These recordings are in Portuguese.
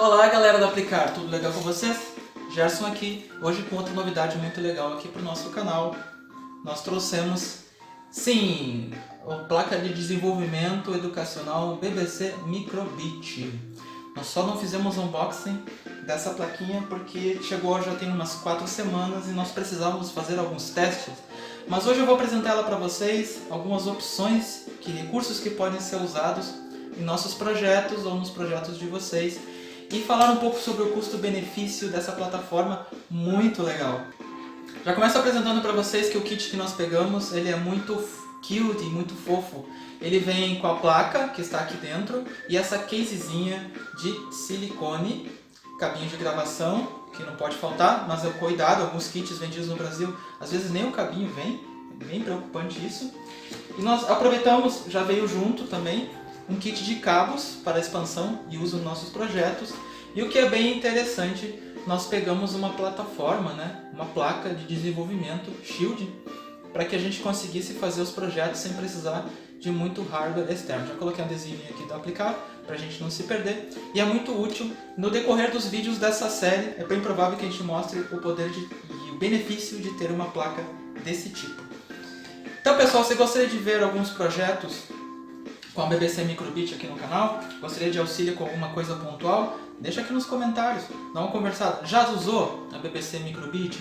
Olá galera da Aplicar, tudo legal com vocês? Gerson aqui, hoje com outra novidade muito legal aqui para o nosso canal. Nós trouxemos, sim, a placa de desenvolvimento educacional BBC Microbit. Nós só não fizemos unboxing dessa plaquinha porque chegou já tem umas 4 semanas e nós precisávamos fazer alguns testes. Mas hoje eu vou apresentar ela para vocês, algumas opções, recursos que podem ser usados em nossos projetos ou nos projetos de vocês e falar um pouco sobre o custo-benefício dessa plataforma muito legal. Já começo apresentando para vocês que o kit que nós pegamos ele é muito cute e muito fofo. Ele vem com a placa que está aqui dentro e essa casezinha de silicone, cabinho de gravação que não pode faltar, mas cuidado, alguns kits vendidos no Brasil às vezes nem o cabinho vem, é bem preocupante isso. E nós aproveitamos, já veio junto também, um kit de cabos para expansão e uso nos nossos projetos. E o que é bem interessante, nós pegamos uma plataforma, uma placa de desenvolvimento Shield, para que a gente conseguisse fazer os projetos sem precisar de muito hardware externo. Já coloquei um adesivinho aqui do Aplicar, para a gente não se perder. E é muito útil. No decorrer dos vídeos dessa série, é bem provável que a gente mostre o poder e o benefício de ter uma placa desse tipo. Então pessoal, se gostaria de ver alguns projetos com a BBC Microbit aqui no canal, gostaria de auxílio com alguma coisa pontual, deixa aqui nos comentários, dá uma conversada. Já usou a BBC Microbit?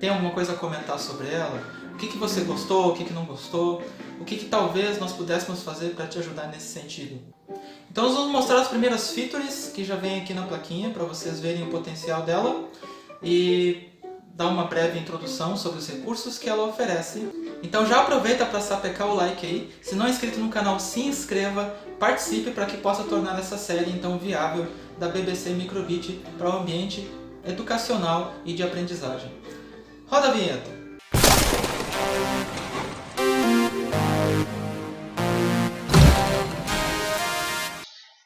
Tem alguma coisa a comentar sobre ela? O que você gostou, o que não gostou? O que talvez nós pudéssemos fazer para te ajudar nesse sentido? Então nós vamos mostrar as primeiras features que já vem aqui na plaquinha, para vocês verem o potencial dela e dar uma breve introdução sobre os recursos que ela oferece. Então já aproveita para sapecar o like aí, se não é inscrito no canal se inscreva, participe para que possa tornar essa série então viável da BBC Microbit para o ambiente educacional e de aprendizagem. Roda a vinheta!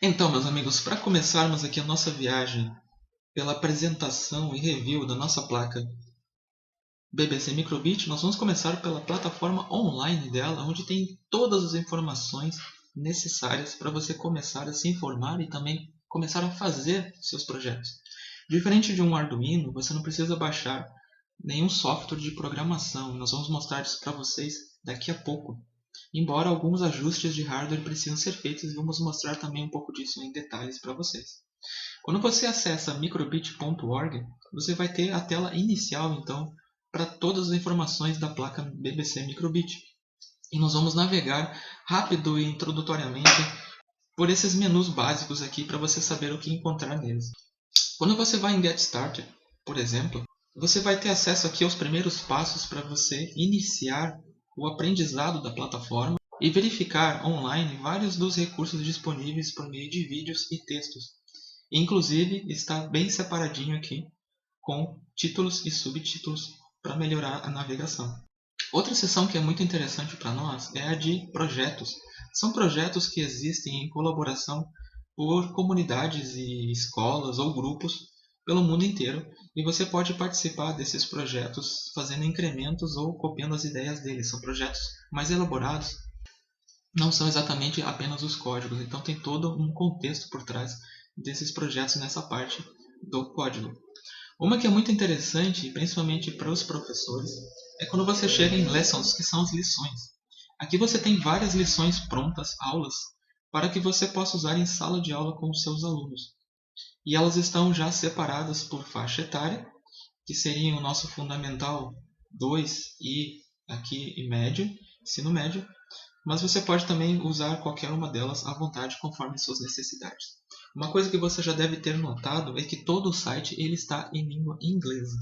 Então meus amigos, para começarmos aqui a nossa viagem pela apresentação e review da nossa placa BBC Microbit, nós vamos começar pela plataforma online dela, onde tem todas as informações necessárias para você começar a se informar e também começar a fazer seus projetos. Diferente de um Arduino, você não precisa baixar nenhum software de programação. Nós vamos mostrar isso para vocês daqui a pouco. Embora alguns ajustes de hardware precisam ser feitos e vamos mostrar também um pouco disso em detalhes para vocês. Quando você acessa microbit.org, você vai ter a tela inicial então para todas as informações da placa BBC Microbit. E nós vamos navegar rápido e introdutoriamente por esses menus básicos aqui para você saber o que encontrar neles. Quando você vai em Get Started, por exemplo, você vai ter acesso aqui aos primeiros passos para você iniciar o aprendizado da plataforma e verificar online vários dos recursos disponíveis por meio de vídeos e textos. Inclusive está bem separadinho aqui com títulos e subtítulos para melhorar a navegação. Outra seção que é muito interessante para nós é a de projetos. São projetos que existem em colaboração por comunidades e escolas ou grupos pelo mundo inteiro e você pode participar desses projetos fazendo incrementos ou copiando as ideias deles. São projetos mais elaborados, não são exatamente apenas os códigos, então tem todo um contexto por trás desses projetos nessa parte do código. Uma que é muito interessante, principalmente para os professores, é quando você chega em Lessons, que são as lições. Aqui você tem várias lições prontas, aulas, para que você possa usar em sala de aula com os seus alunos. E elas estão já separadas por faixa etária, que seriam o nosso Fundamental 2 e aqui médio, ensino médio, mas você pode também usar qualquer uma delas à vontade conforme suas necessidades. Uma coisa que você já deve ter notado é que todo o site ele está em língua inglesa.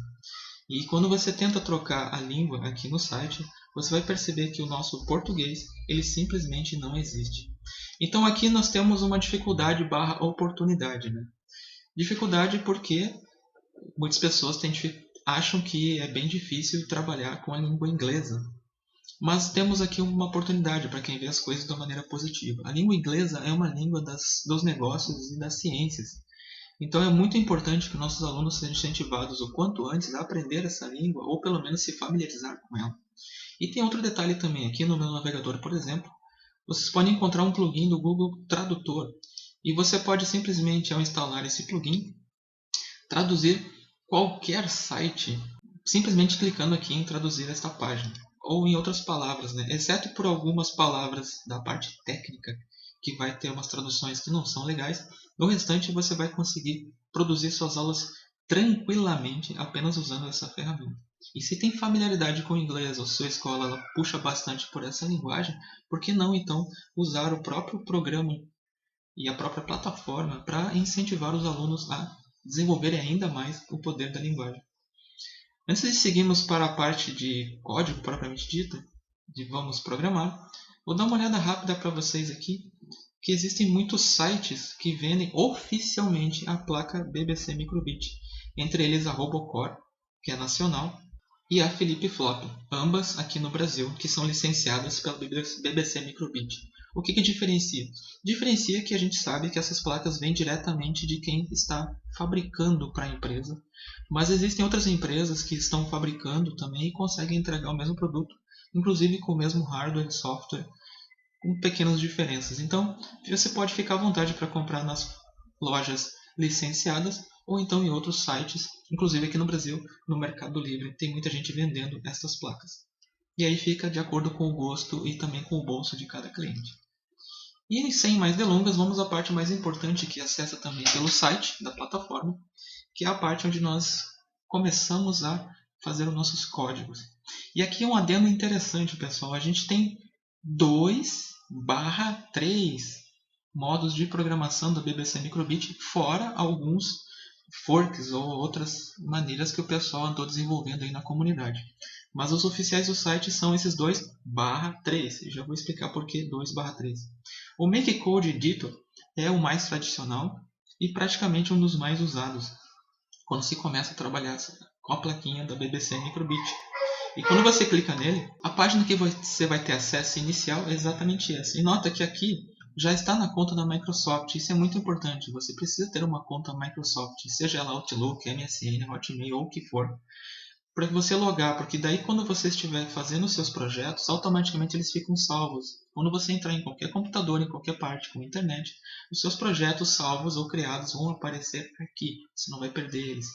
E quando você tenta trocar a língua aqui no site, você vai perceber que o nosso português ele simplesmente não existe. Então aqui nós temos uma dificuldade barra oportunidade. Dificuldade porque muitas pessoas acham que é bem difícil trabalhar com a língua inglesa. Mas temos aqui uma oportunidade para quem vê as coisas de uma maneira positiva. A língua inglesa é uma língua dos negócios e das ciências. Então é muito importante que nossos alunos sejam incentivados o quanto antes a aprender essa língua ou pelo menos se familiarizar com ela. E tem outro detalhe também. Aqui no meu navegador, por exemplo, vocês podem encontrar um plugin do Google Tradutor E você pode simplesmente, ao instalar esse plugin, traduzir qualquer site simplesmente clicando aqui em traduzir esta página. Ou em outras palavras, né? Exceto por algumas palavras da parte técnica, que vai ter umas traduções que não são legais, no restante você vai conseguir produzir suas aulas tranquilamente apenas usando essa ferramenta. E se tem familiaridade com o inglês ou sua escola ela puxa bastante por essa linguagem, por que não então usar o próprio programa e a própria plataforma para incentivar os alunos a desenvolverem ainda mais o poder da linguagem? Antes de seguirmos para a parte de código propriamente dita, de vamos programar, vou dar uma olhada rápida para vocês aqui, que existem muitos sites que vendem oficialmente a placa BBC Microbit, entre eles a Robocore, que é nacional, e a Philippe Flop, ambas aqui no Brasil, que são licenciadas pela BBC Microbit. O que diferencia? Diferencia que a gente sabe que essas placas vêm diretamente de quem está fabricando para a empresa, mas existem outras empresas que estão fabricando também e conseguem entregar o mesmo produto, inclusive com o mesmo hardware e software, com pequenas diferenças. Então, você pode ficar à vontade para comprar nas lojas licenciadas ou então em outros sites, inclusive aqui no Brasil, no Mercado Livre, tem muita gente vendendo essas placas. E aí fica de acordo com o gosto e também com o bolso de cada cliente. E sem mais delongas, vamos à parte mais importante que acessa também pelo site da plataforma, que é a parte onde nós começamos a fazer os nossos códigos. E aqui é um adendo interessante, pessoal. A gente tem 2/3 modos de programação da BBC Microbit, fora alguns forks ou outras maneiras que o pessoal andou desenvolvendo aí na comunidade. Mas os oficiais do site são esses 2/3. Já vou explicar por que 2/3. O MakeCode Editor é o mais tradicional e praticamente um dos mais usados quando se começa a trabalhar com a plaquinha da BBC Microbit. E quando você clica nele, a página que você vai ter acesso inicial é exatamente essa. E nota que aqui já está na conta da Microsoft. Isso é muito importante. Você precisa ter uma conta Microsoft, seja ela Outlook, MSN, Hotmail ou o que for, para que você logar, porque daí quando você estiver fazendo os seus projetos, automaticamente eles ficam salvos. Quando você entrar em qualquer computador, em qualquer parte com internet, os seus projetos salvos ou criados vão aparecer aqui. Você não vai perder eles.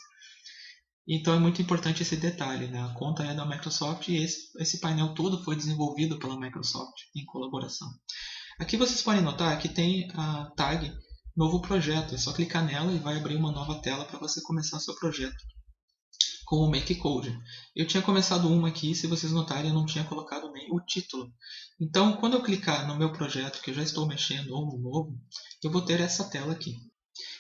Então é muito importante esse detalhe, né? A conta é da Microsoft e esse painel todo foi desenvolvido pela Microsoft em colaboração. Aqui vocês podem notar que tem a tag Novo Projeto. É só clicar nela e vai abrir uma nova tela para você começar seu projeto com o MakeCode. Eu tinha começado uma aqui, se vocês notarem, eu não tinha colocado nem o título. Então, quando eu clicar no meu projeto que eu já estou mexendo ou no novo, eu vou ter essa tela aqui.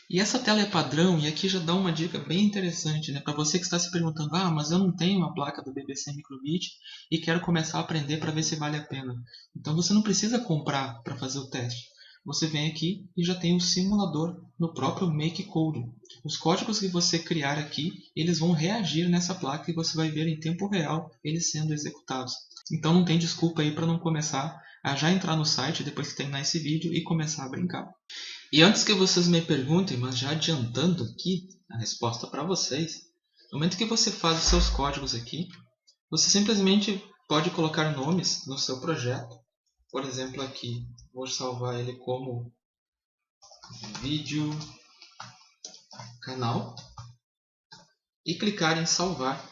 E essa tela é padrão, e aqui já dá uma dica bem interessante, né? Para você que está se perguntando, mas eu não tenho uma placa do BBC Microbit e quero começar a aprender para ver se vale a pena. Então você não precisa comprar para fazer o teste. Você vem aqui e já tem o simulador no próprio MakeCode. Os códigos que você criar aqui, eles vão reagir nessa placa e você vai ver em tempo real eles sendo executados. Então não tem desculpa aí para não começar a já entrar no site depois que terminar esse vídeo e começar a brincar. E antes que vocês me perguntem, mas já adiantando aqui a resposta para vocês, no momento que você faz os seus códigos aqui, você simplesmente pode colocar nomes no seu projeto. Por exemplo, aqui, vou salvar ele como vídeo canal e clicar em salvar.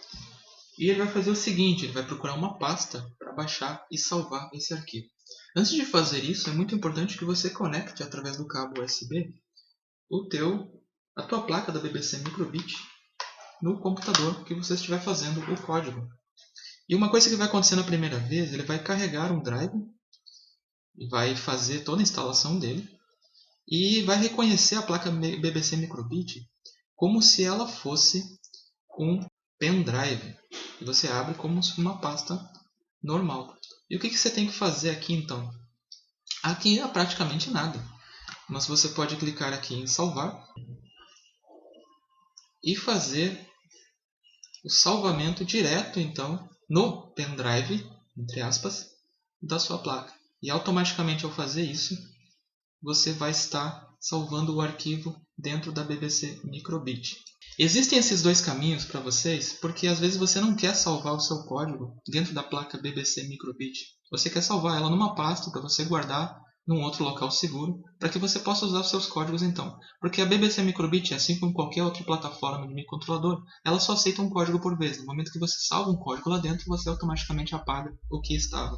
E ele vai fazer o seguinte, ele vai procurar uma pasta para baixar e salvar esse arquivo. Antes de fazer isso, é muito importante que você conecte através do cabo USB a tua placa da BBC Microbit no computador que você estiver fazendo o código. E uma coisa que vai acontecer na primeira vez, ele vai carregar um drive, vai fazer toda a instalação dele e vai reconhecer a placa BBC Microbit como se ela fosse um pendrive. E você abre como uma pasta normal. E o que você tem que fazer aqui então? Aqui é praticamente nada. Mas você pode clicar aqui em salvar e fazer o salvamento direto então no pendrive, entre aspas, da sua placa. E automaticamente ao fazer isso, você vai estar salvando o arquivo dentro da BBC Microbit. Existem esses dois caminhos para vocês, porque às vezes você não quer salvar o seu código dentro da placa BBC Microbit. Você quer salvar ela numa pasta para você guardar num outro local seguro, para que você possa usar os seus códigos então. Porque a BBC Microbit, assim como qualquer outra plataforma de microcontrolador, ela só aceita um código por vez. No momento que você salva um código lá dentro, você automaticamente apaga o que estava.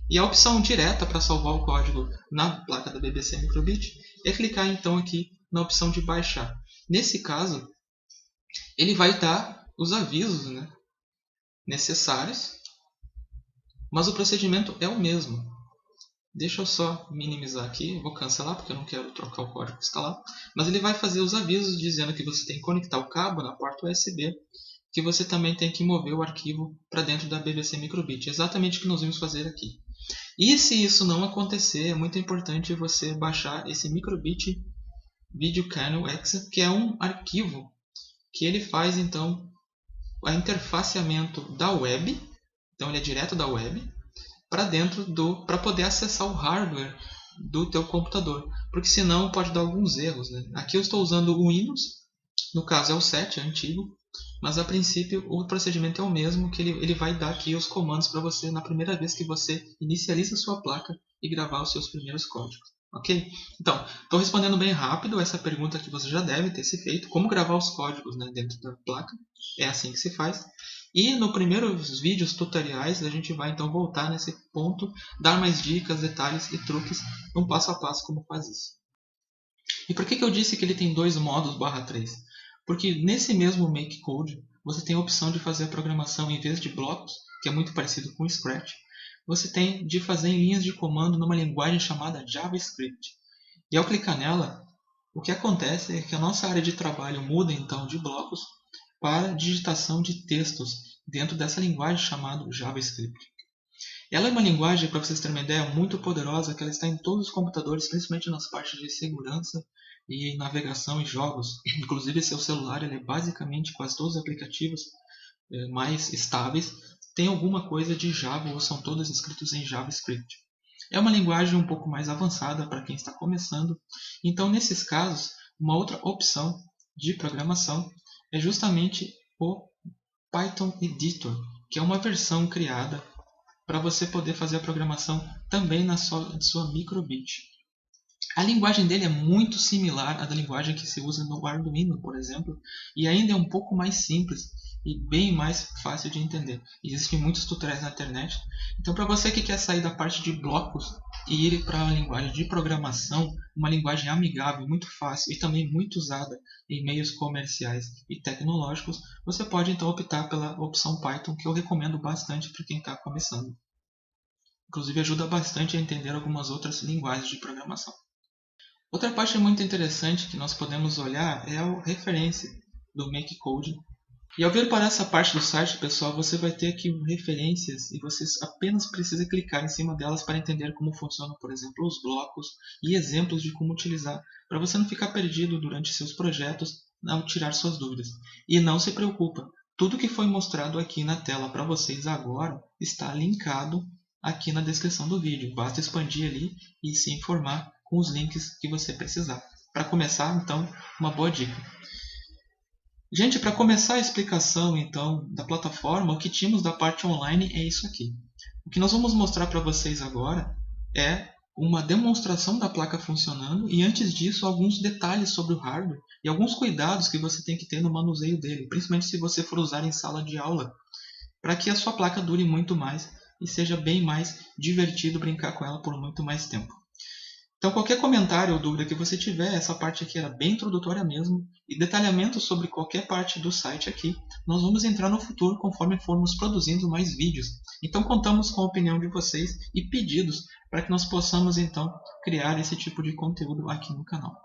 E a opção direta para salvar o código na placa da BBC Microbit é clicar então aqui na opção de baixar. Nesse caso, ele vai dar os avisos, né, necessários, mas o procedimento é o mesmo. Deixa eu só minimizar aqui, vou cancelar porque eu não quero trocar o código que está lá. Mas ele vai fazer os avisos dizendo que você tem que conectar o cabo na porta USB, que você também tem que mover o arquivo para dentro da BBC Microbit. Exatamente o que nós vamos fazer aqui. E se isso não acontecer, é muito importante você baixar esse Microbit Video Kernel Exe, que é um arquivo que ele faz então a interfaceamento da web, então ele é direto da web, para poder acessar o hardware do teu computador, porque senão pode dar alguns erros, né? Aqui eu estou usando o Windows, no caso é o 7, é antigo, mas a princípio o procedimento é o mesmo, que ele vai dar aqui os comandos para você na primeira vez que você inicializa a sua placa e gravar os seus primeiros códigos. Ok? Então, estou respondendo bem rápido essa pergunta que você já deve ter se feito. Como gravar os códigos, né, dentro da placa? É assim que se faz. E no primeiros vídeos tutoriais a gente vai então voltar nesse ponto, dar mais dicas, detalhes e truques, um passo a passo como faz isso. E por que eu disse que ele tem dois modos /3? Porque nesse mesmo Make Code você tem a opção de fazer a programação em vez de blocos, que é muito parecido com o Scratch, você tem de fazer em linhas de comando numa linguagem chamada JavaScript. E ao clicar nela, o que acontece é que a nossa área de trabalho muda então de blocos para digitação de textos dentro dessa linguagem chamada JavaScript. Ela é uma linguagem, para vocês terem uma ideia, muito poderosa, que ela está em todos os computadores, principalmente nas partes de segurança e navegação e jogos. Inclusive, seu celular ele é basicamente quase todos os aplicativos mais estáveis têm alguma coisa de Java ou são todos escritos em JavaScript. É uma linguagem um pouco mais avançada para quem está começando. Então, nesses casos, uma outra opção de programação é justamente o Python Editor, que é uma versão criada para você poder fazer a programação também na sua microbit. A linguagem dele é muito similar à da linguagem que se usa no Arduino, por exemplo, e ainda é um pouco mais simples e bem mais fácil de entender. Existem muitos tutoriais na internet. Então, para você que quer sair da parte de blocos e ir para a linguagem de programação, uma linguagem amigável, muito fácil e também muito usada em meios comerciais e tecnológicos, você pode então optar pela opção Python, que eu recomendo bastante para quem está começando. Inclusive ajuda bastante a entender algumas outras linguagens de programação. Outra parte muito interessante que nós podemos olhar é a referência do MakeCode. E ao vir para essa parte do site, pessoal, você vai ter aqui referências e você apenas precisa clicar em cima delas para entender como funcionam, por exemplo, os blocos e exemplos de como utilizar, para você não ficar perdido durante seus projetos ao tirar suas dúvidas. E não se preocupa, tudo que foi mostrado aqui na tela para vocês agora está linkado aqui na descrição do vídeo. Basta expandir ali e se informar com os links que você precisar. Para começar, então, uma boa dica. Gente, para começar a explicação então da plataforma, o que tínhamos da parte online é isso aqui. O que nós vamos mostrar para vocês agora é uma demonstração da placa funcionando e antes disso alguns detalhes sobre o hardware e alguns cuidados que você tem que ter no manuseio dele, principalmente se você for usar em sala de aula, para que a sua placa dure muito mais e seja bem mais divertido brincar com ela por muito mais tempo. Então, qualquer comentário ou dúvida que você tiver, essa parte aqui era bem introdutória mesmo, e detalhamento sobre qualquer parte do site aqui, nós vamos entrar no futuro conforme formos produzindo mais vídeos. Então, contamos com a opinião de vocês e pedidos para que nós possamos, então, criar esse tipo de conteúdo aqui no canal.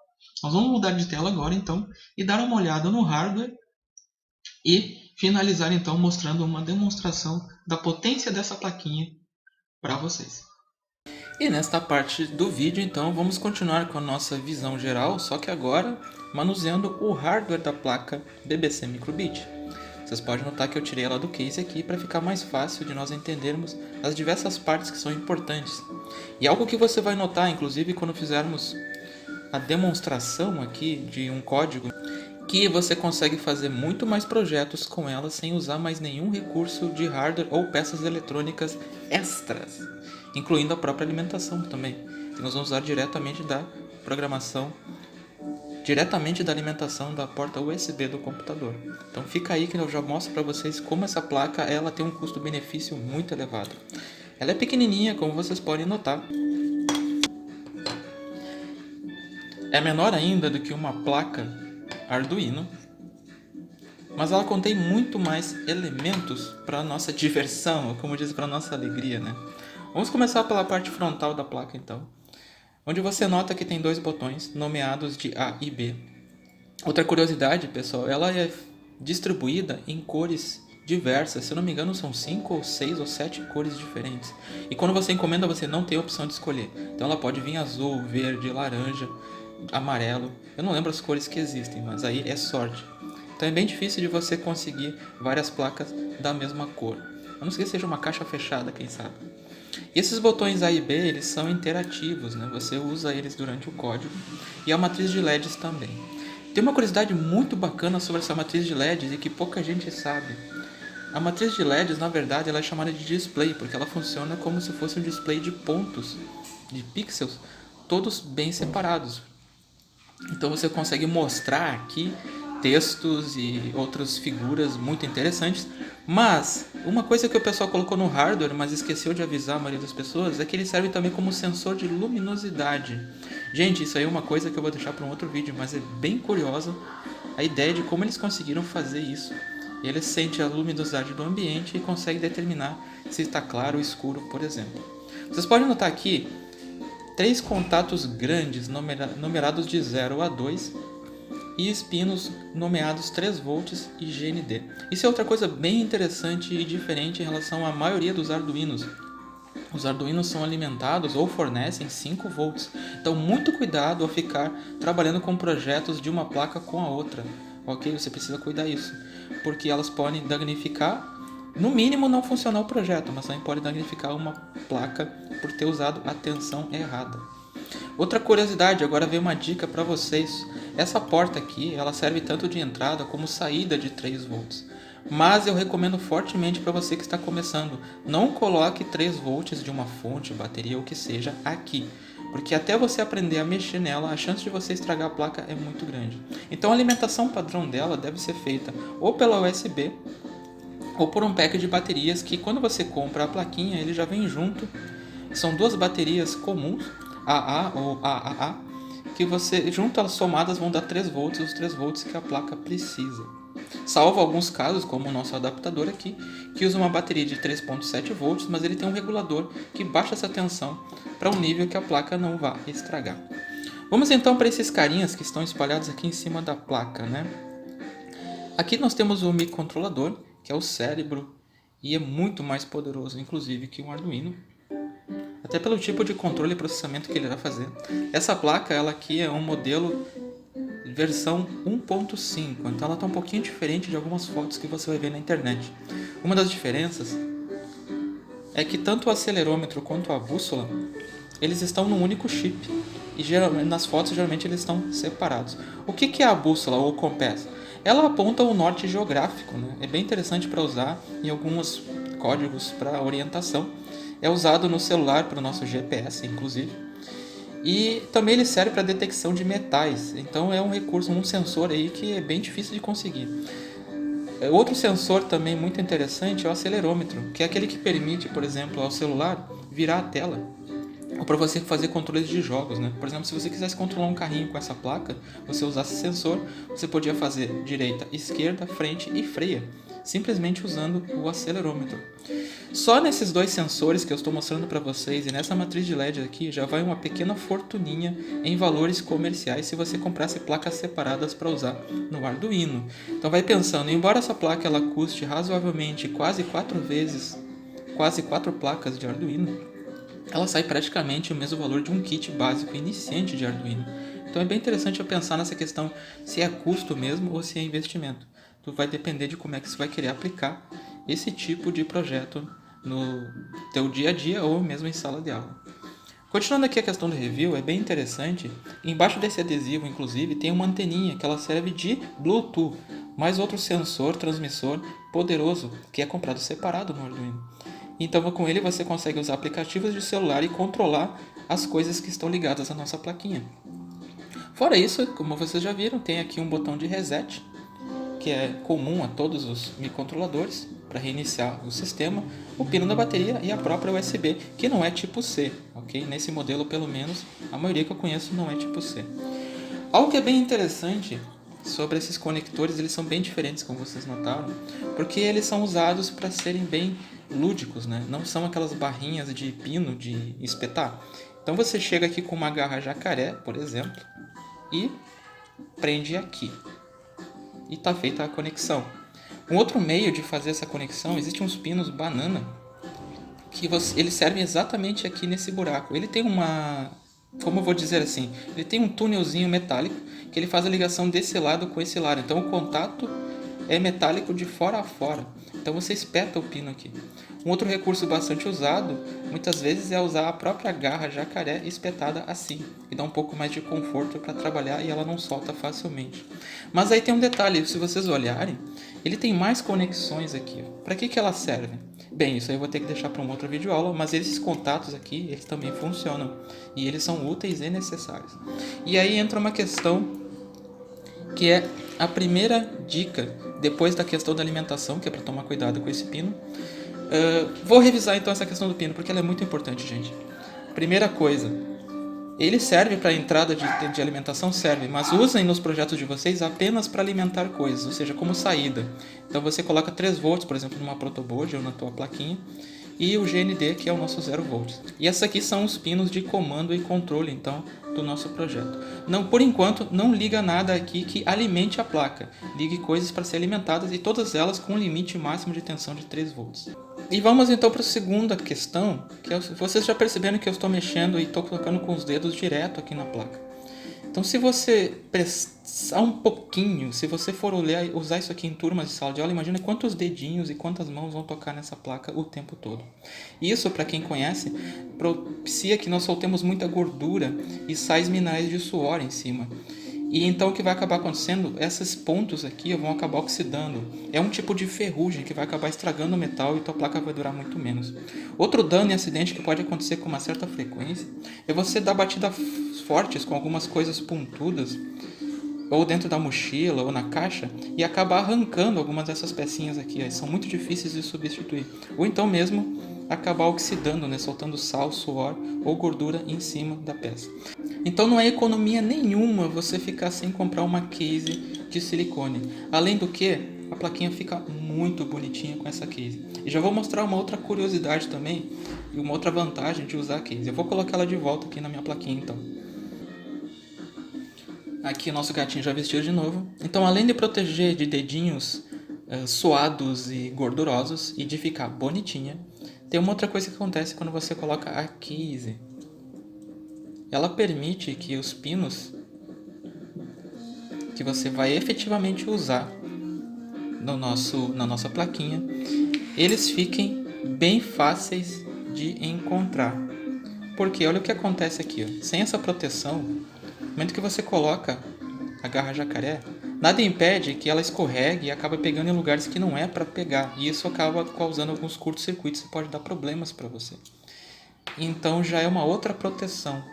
Nós vamos mudar de tela agora, então, e dar uma olhada no hardware e finalizar, então, mostrando uma demonstração da potência dessa plaquinha para vocês. E nesta parte do vídeo, então, vamos continuar com a nossa visão geral, só que agora manuseando o hardware da placa BBC Microbit. Vocês podem notar que eu tirei ela do case aqui para ficar mais fácil de nós entendermos as diversas partes que são importantes. E algo que você vai notar, inclusive, quando fizermos a demonstração aqui de um código, que você consegue fazer muito mais projetos com ela sem usar mais nenhum recurso de hardware ou peças eletrônicas extras, incluindo a própria alimentação também. que nós vamos usar diretamente da programação, diretamente da alimentação da porta USB do computador. Então fica aí que eu já mostro para vocês como essa placa ela tem um custo-benefício muito elevado. Ela é pequenininha, como vocês podem notar. É menor ainda do que uma placa Arduino, mas ela contém muito mais elementos para nossa diversão, ou como diz, para nossa alegria, né? Vamos começar pela parte frontal da placa então, onde você nota que tem dois botões nomeados de A e B. Outra curiosidade, pessoal, ela é distribuída em cores diversas. Se eu não me engano, são 5 ou 6 ou 7 cores diferentes. E quando você encomenda, você não tem a opção de escolher. Então ela pode vir azul, verde, laranja, amarelo. Eu não lembro as cores que existem, mas aí é sorte. Então é bem difícil de você conseguir várias placas da mesma cor. A não ser que seja uma caixa fechada, quem sabe. E esses botões A e B, eles são interativos, né? Você usa eles durante o código. E a matriz de LEDs também. Tem uma curiosidade muito bacana sobre essa matriz de LEDs e que pouca gente sabe. A matriz de LEDs, na verdade, ela é chamada de display, porque ela funciona como se fosse um display de pontos, de pixels, todos bem separados. Então você consegue mostrar aqui textos e outras figuras muito interessantes. Mas uma coisa que o pessoal colocou no hardware, mas esqueceu de avisar a maioria das pessoas, é que ele serve também como sensor de luminosidade. Gente, isso aí é uma coisa que eu vou deixar para um outro vídeo, mas é bem curiosa a ideia de como eles conseguiram fazer isso. Ele sente a luminosidade do ambiente e consegue determinar se está claro ou escuro, por exemplo. Vocês podem notar aqui 3 contatos grandes numerados de 0 a 2 e espinos nomeados 3 volts e GND. Isso é outra coisa bem interessante e diferente em relação à maioria dos Arduinos. Os Arduinos são alimentados ou fornecem 5 volts, então muito cuidado ao ficar trabalhando com projetos de uma placa com a outra, ok? Você precisa cuidar disso, porque elas podem danificar, no mínimo não funcionar o projeto, mas também pode danificar uma placa por ter usado a tensão errada. Outra curiosidade, agora veio uma dica para vocês. Essa porta aqui, ela serve tanto de entrada como saída de 3 volts. Mas eu recomendo fortemente para você que está começando, não coloque 3 volts de uma fonte, bateria ou que seja aqui. Porque até você aprender a mexer nela, a chance de você estragar a placa é muito grande. Então a alimentação padrão dela deve ser feita ou pela USB ou por um pack de baterias que quando você compra a plaquinha, ele já vem junto. São 2 baterias comuns, AA ou AAA, que você junto elas somadas vão dar 3 volts, os 3 volts que a placa precisa. Salvo alguns casos, como o nosso adaptador aqui, que usa uma bateria de 3.7 volts, mas ele tem um regulador que baixa essa tensão para um nível que a placa não vá estragar. Vamos então para esses carinhas que estão espalhados aqui em cima da placa, né? Aqui nós temos o microcontrolador, que é o cérebro, e é muito mais poderoso, inclusive, que um Arduino. Até pelo tipo de controle e processamento que ele irá fazer. Essa placa, ela aqui é um modelo versão 1.5, então ela está um pouquinho diferente de algumas fotos que você vai ver na internet. Uma das diferenças é que tanto o acelerômetro quanto a bússola, eles estão num único chip. E geralmente, nas fotos, geralmente eles estão separados. O que é a bússola ou o compass? Ela aponta o norte geográfico, né? É bem interessante para usar em alguns códigos para orientação. É usado no celular para o nosso GPS, inclusive. E também ele serve para detecção de metais. Então é um recurso, um sensor aí que é bem difícil de conseguir. Outro sensor também muito interessante é o acelerômetro, que é aquele que permite, por exemplo, ao celular virar a tela. Ou para você fazer controles de jogos, né? Por exemplo, se você quisesse controlar um carrinho com essa placa, você usasse esse sensor, você podia fazer direita, esquerda, frente e freia, simplesmente usando o acelerômetro. Só nesses 2 sensores que eu estou mostrando para vocês e nessa matriz de LED aqui já vai uma pequena fortuninha em valores comerciais se você comprasse placas separadas para usar no Arduino. Então vai pensando, embora essa placa ela custe razoavelmente quase 4 placas de Arduino, ela sai praticamente o mesmo valor de um kit básico iniciante de Arduino. Então é bem interessante eu pensar nessa questão se é custo mesmo ou se é investimento. Tudo vai depender de como é que você vai querer aplicar esse tipo de projeto no teu dia a dia ou mesmo em sala de aula. Continuando aqui a questão do review, é bem interessante. Embaixo desse adesivo, inclusive, tem uma anteninha que ela serve de Bluetooth, mais outro sensor transmissor poderoso que é comprado separado no Arduino. Então com ele você consegue usar aplicativos de celular e controlar as coisas que estão ligadas à nossa plaquinha. Fora isso, como vocês já viram, tem aqui um botão de reset, que é comum a todos os microcontroladores, para reiniciar o sistema, o pino da bateria e a própria USB, que não é tipo C, ok? Nesse modelo, pelo menos, a maioria que eu conheço não é tipo C. Algo que é bem interessante sobre esses conectores, eles são bem diferentes, como vocês notaram, porque eles são usados para serem bem lúdicos, né? Não são aquelas barrinhas de pino de espetar. Então você chega aqui com uma garra jacaré, por exemplo, e prende aqui. E está feita a conexão. Um outro meio de fazer essa conexão, existem uns pinos banana que eles servem exatamente aqui nesse buraco. Ele tem como eu vou dizer assim, ele tem um túnelzinho metálico que ele faz a ligação desse lado com esse lado. Então o contato é metálico de fora a fora. Então você espeta o pino aqui. Um outro recurso bastante usado, muitas vezes, é usar a própria garra jacaré espetada assim, que dá um pouco mais de conforto para trabalhar e ela não solta facilmente. Mas aí tem um detalhe, se vocês olharem, ele tem mais conexões aqui. Para que ela serve? Bem, isso aí eu vou ter que deixar para uma outra videoaula, mas esses contatos aqui, eles também funcionam. E eles são úteis e necessários. E aí entra uma questão que é a primeira dica, depois da questão da alimentação, que é para tomar cuidado com esse pino. Vou revisar então essa questão do pino, porque ela é muito importante, gente. Primeira coisa, ele serve para entrada de alimentação? Serve, mas usem nos projetos de vocês apenas para alimentar coisas, ou seja, como saída. Então você coloca 3 volts, por exemplo, numa protoboard ou na tua plaquinha, e o GND, que é o nosso 0 volts. E esses aqui são os pinos de comando e controle, então, do nosso projeto. Não, por enquanto, não liga nada aqui que alimente a placa. Ligue coisas para ser alimentadas e todas elas com um limite máximo de tensão de 3 volts. E vamos então para a segunda questão, que vocês já perceberam que eu estou mexendo e estou colocando com os dedos direto aqui na placa. Então se você prestar um pouquinho, se você for usar isso aqui em turmas de sala de aula, imagina quantos dedinhos e quantas mãos vão tocar nessa placa o tempo todo. Isso, para quem conhece, propicia que nós soltemos muita gordura e sais minerais de suor em cima. E então o que vai acabar acontecendo, esses pontos aqui vão acabar oxidando. É um tipo de ferrugem que vai acabar estragando o metal e tua placa vai durar muito menos. Outro dano e acidente que pode acontecer com uma certa frequência é você dar batidas fortes com algumas coisas pontudas, ou dentro da mochila ou na caixa, e acabar arrancando algumas dessas pecinhas aqui. Elas são muito difíceis de substituir. Ou então mesmo acabar oxidando, né, soltando sal, suor ou gordura em cima da peça. Então não é economia nenhuma você ficar sem comprar uma case de silicone. Além do que, a plaquinha fica muito bonitinha com essa case. E já vou mostrar uma outra curiosidade também, e uma outra vantagem de usar a case. Eu vou colocar ela de volta aqui na minha plaquinha então. Aqui o nosso gatinho já vestiu de novo. Então além de proteger de dedinhos suados e gordurosos e de ficar bonitinha, tem uma outra coisa que acontece quando você coloca a case. Ela permite que os pinos que você vai efetivamente usar na nossa plaquinha, eles fiquem bem fáceis de encontrar. Porque olha o que acontece aqui, ó. Sem essa proteção, no momento que você coloca a garra jacaré, nada impede que ela escorregue e acabe pegando em lugares que não é para pegar. E isso acaba causando alguns curtos-circuitos e pode dar problemas para você. Então já é uma outra proteção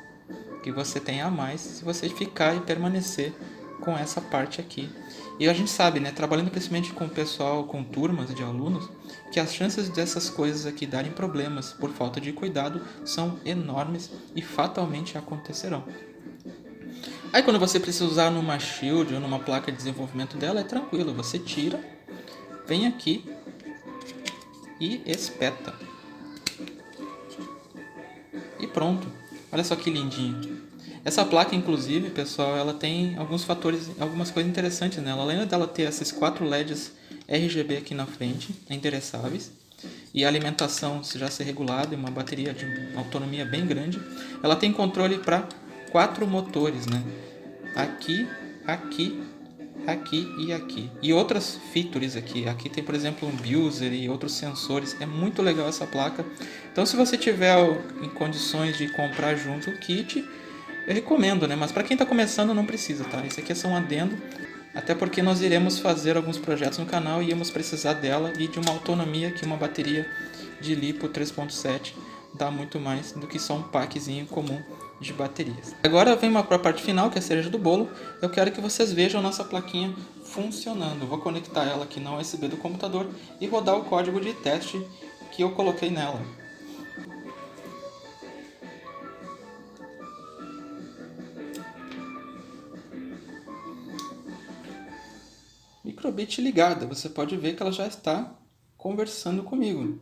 que você tem a mais se você ficar e permanecer com essa parte aqui. E a gente sabe, né, trabalhando principalmente com o pessoal, com turmas de alunos, que as chances dessas coisas aqui darem problemas por falta de cuidado são enormes e fatalmente acontecerão. Aí quando você precisa usar numa shield ou numa placa de desenvolvimento dela, é tranquilo, você tira, vem aqui e espeta. E pronto. Olha só que lindinho. Essa placa, inclusive, pessoal, ela tem algumas coisas interessantes nela. Além dela ter esses 4 LEDs RGB aqui na frente, endereçáveis, e a alimentação já ser regulada e uma bateria de autonomia bem grande, ela tem controle para 4 motores, né? Aqui, aqui, aqui e aqui. E outras features aqui. Aqui tem, por exemplo, um buzzer e outros sensores. É muito legal essa placa. Então, se você tiver em condições de comprar junto o kit, eu recomendo, né? Mas para quem está começando não precisa, tá? Isso aqui é só um adendo. Até porque nós iremos fazer alguns projetos no canal e íamos precisar dela e de uma autonomia que uma bateria de LiPo 3.7 dá muito mais do que só um packzinho comum de baterias. Agora vem para a parte final, que é a cereja do bolo. Eu quero que vocês vejam a nossa plaquinha funcionando. Vou conectar ela aqui na USB do computador e rodar o código de teste que eu coloquei nela. Microbit ligada, você pode ver que ela já está conversando comigo.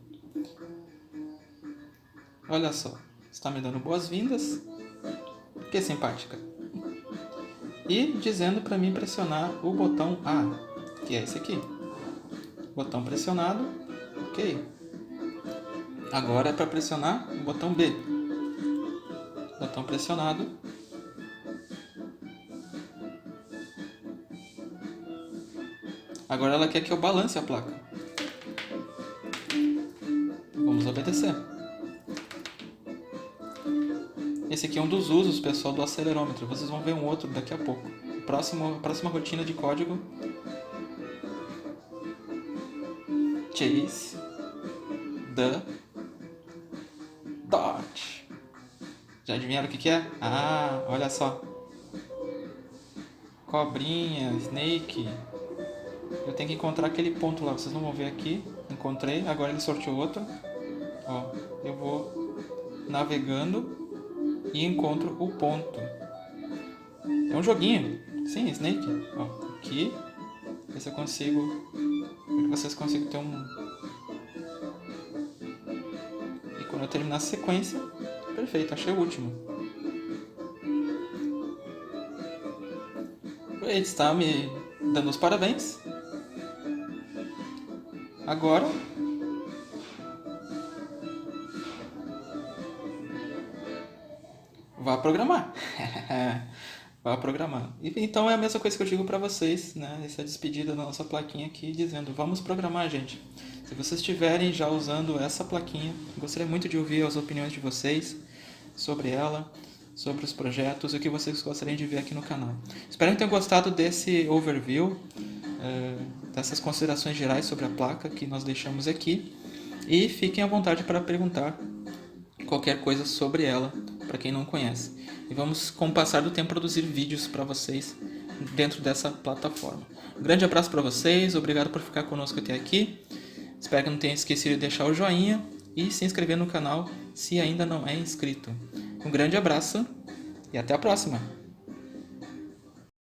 Olha só, está me dando boas-vindas. Que simpática. E dizendo para mim pressionar o botão A, que é esse aqui. Botão pressionado, ok. Agora é para pressionar o botão B. Botão pressionado. Agora ela quer que eu balance a placa. Vamos obedecer. Esse aqui é um dos usos, pessoal, do acelerômetro. Vocês vão ver um outro daqui a pouco. Próxima rotina de código. Chase the dot. Já adivinharam o que é? Ah, olha só. Cobrinha, snake. Eu tenho que encontrar aquele ponto lá. Vocês não vão ver aqui. Encontrei. Agora ele sorteou outro. Ó, eu vou navegando e encontro o ponto. É um joguinho. Sim, Snake. Ó, aqui. Ver se eu consigo. Ver que vocês conseguem ter um. E quando eu terminar a sequência. Perfeito, achei o último. Ele está me dando os parabéns. Agora. Vá programar. Vá programar. Então é a mesma coisa que eu digo para vocês, né? Essa despedida da nossa plaquinha aqui, dizendo: vamos programar, gente. Se vocês estiverem já usando essa plaquinha, gostaria muito de ouvir as opiniões de vocês sobre ela, sobre os projetos e o que vocês gostariam de ver aqui no canal. Espero que tenham gostado desse overview, dessas considerações gerais sobre a placa que nós deixamos aqui. E fiquem à vontade para perguntar qualquer coisa sobre ela, para quem não conhece. E vamos, com o passar do tempo, produzir vídeos para vocês dentro dessa plataforma. Um grande abraço para vocês, obrigado por ficar conosco até aqui. Espero que não tenha esquecido de deixar o joinha e se inscrever no canal se ainda não é inscrito. Um grande abraço e até a próxima!